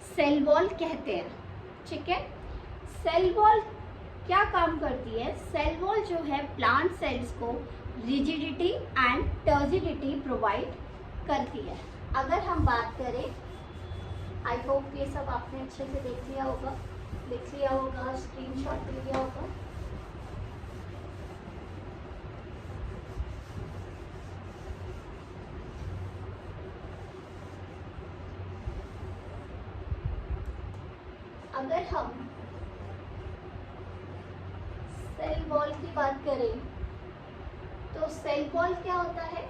Cell wall कहते हैं। ठीक है, सेल वॉल क्या काम करती है? सेल वॉल जो है प्लांट सेल्स को रिजिडिटी एंड टर्जिडिटी प्रोवाइड करती है। अगर हम बात करें, आई होप ये सब आपने अच्छे से देख लिया होगा, लिख लिया होगा, स्क्रीनशॉट ले लिया होगा। अगर हम सेल वॉल की बात करें तो सेल वॉल क्या होता है?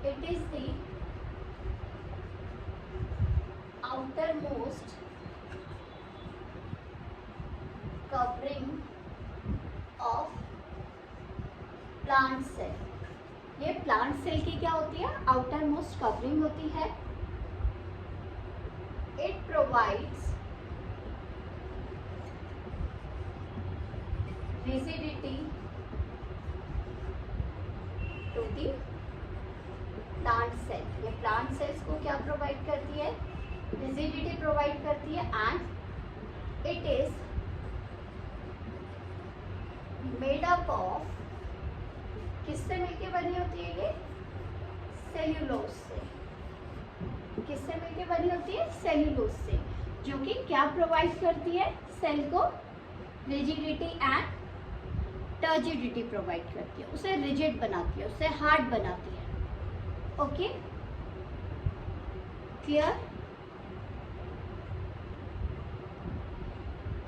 It is the outer most covering of plant cell. ये प्लांट सेल की क्या होती है? आउटर मोस्ट कवरिंग होती है। It provides rigidity to the plant cell। ये प्लांट सेल्स को क्या प्रोवाइड करती है? रिजिडिटी प्रोवाइड करती है। And it is made up of, किससे मिलके बनी होती है ये? सेल्यूलोज से। किससे मिलके बनी होती है? सेल्यूलोज से, जो कि क्या प्रोवाइड करती है? सेल को रिजिडिटी एंड टर्जिडिटी प्रोवाइड करती है, उसे रिजिड बनाती है, उसे हार्ड बनाती है। Okay, clear?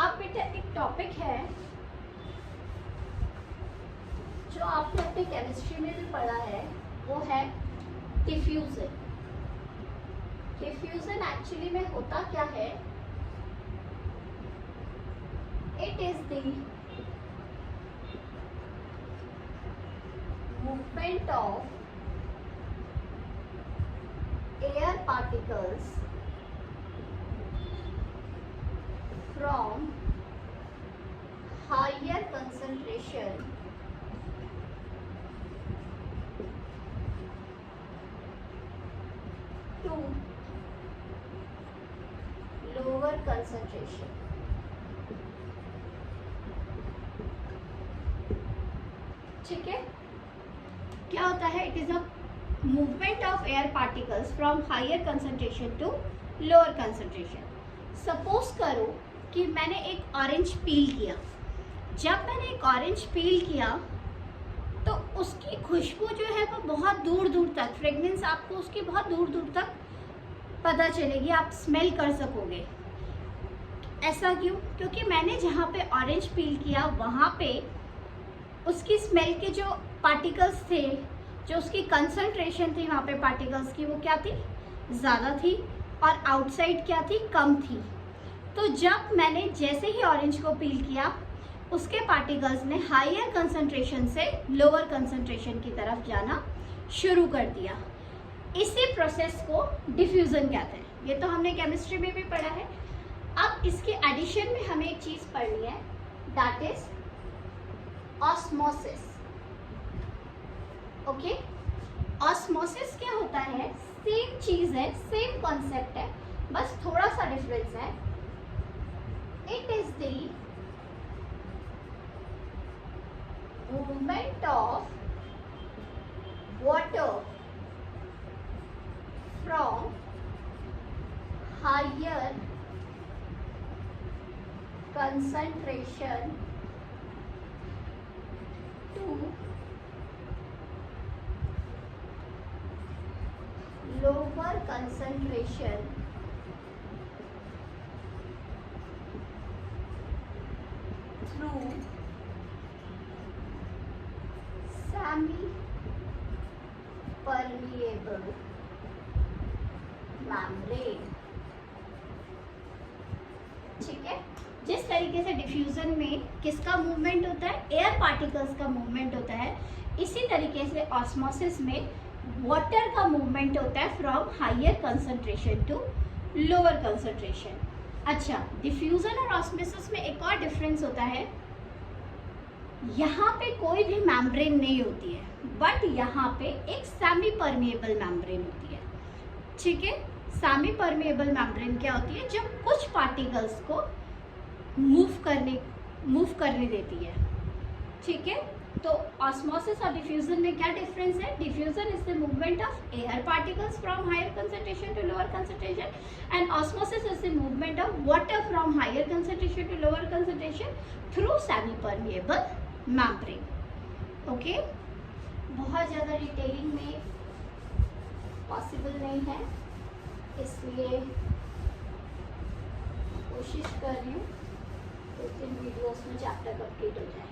अब बेटा एक टॉपिक है जो आपने अपनी केमिस्ट्री में भी पढ़ा है, वो है डिफ्यूजन। डिफ्यूजन एक्चुअली में होता क्या है? It is the movement of air particles from higher concentration to lower concentration। ठीक है, क्या होता है? It is a movement of air particles from higher concentration to lower concentration. Suppose करो कि मैंने एक ऑरेंज पील किया। जब मैंने एक ऑरेंज पील किया तो उसकी खुशबू जो है वो बहुत दूर दूर तक, फ्रेगनेंस आपको उसकी बहुत दूर दूर तक पता चलेगी, आप स्मेल कर सकोगे। ऐसा क्यों? क्योंकि मैंने जहाँ पे ऑरेंज पील किया वहाँ पे उसकी स्मेल के जो पार्टिकल्स थे, जो उसकी कंसंट्रेशन थी वहाँ पे पार्टिकल्स की, वो क्या थी? ज़्यादा थी। और आउटसाइड क्या थी? कम थी। तो जब मैंने जैसे ही ऑरेंज को पील किया, उसके पार्टिकल्स ने हायर कंसंट्रेशन से लोअर कंसंट्रेशन की तरफ जाना शुरू कर दिया। इसी प्रोसेस को डिफ्यूजन कहते हैं। ये तो हमने केमिस्ट्री में भी पढ़ा है। अब इसके एडिशन में हमें एक चीज़ पढ़नी है, that is osmosis. Okay, osmosis क्या होता है? सेम चीज है, सेम कॉन्सेप्ट है, बस थोड़ा सा डिफरेंस है। It is the movement of water from higher concentration to lower concentration through semi permeable membrane। ठीक है, जिस तरीके से डिफ्यूजन में किसका मूवमेंट होता है? एयर पार्टिकल्स का मूवमेंट होता है, इसी तरीके से ऑस्मोसिस में वाटर का मूवमेंट होता है from higher concentration to lower concentration. अच्छा, डिफ्यूजन और ऑस्मोसिस में एक और डिफरेंस होता है, यहाँ पे कोई भी मेम्ब्रेन नहीं होती है, बट यहाँ पे एक सेमी परमिएबल मेम्ब्रेन होती है। ठीक है, सेमी परमिएबल मेम्ब्रेन क्या होती है? जब कुछ पार्टिकल्स को मूव करने देती है। ठीक है, तो ऑस्मोसिस और डिफ्यूजन में क्या डिफरेंस है? Diffusion is the movement of air particles from higher concentration to lower concentration, and osmosis is the movement of water from higher concentration to lower concentration through semi permeable membrane. Okay, बहुत ज़्यादा detailing में possible नहीं है, इसलिए कोशिश कर रही हूँ 2-3 वीडियोस में चैप्टर कंप्लीट हो जाए।